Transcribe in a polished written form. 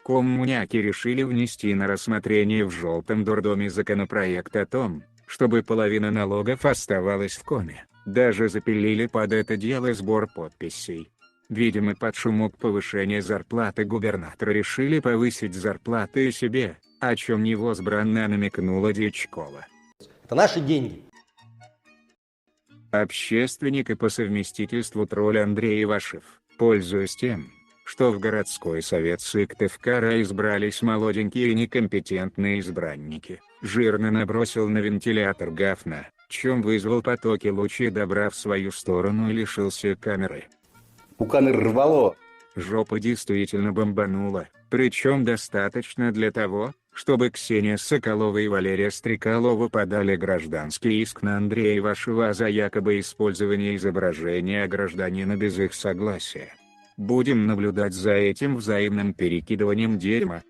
Коммуняки решили внести на рассмотрение в желтом дурдоме законопроект о том, чтобы половина налогов оставалась в коме. Даже запилили под это дело сбор подписей. Видимо, под шумок повышения зарплаты губернатора решили повысить зарплаты и себе, о чем невозбранно намекнула Дьячкова. Это наши деньги. Общественник и по совместительству тролль Андрей Ивашев, пользуясь тем, что в городской совет Сыктывкара избрались молоденькие и некомпетентные избранники, жирно набросил на вентилятор гафна, чем вызвал потоки лучей добра в свою сторону и лишился камеры. Пуканы рвало. Жопа действительно бомбанула, причем достаточно для того, чтобы Ксения Соколова и Валерия Стрекалова подали гражданский иск на Андрея Ивашева за якобы использование изображения гражданина без их согласия. Будем наблюдать за этим взаимным перекидыванием дерьма.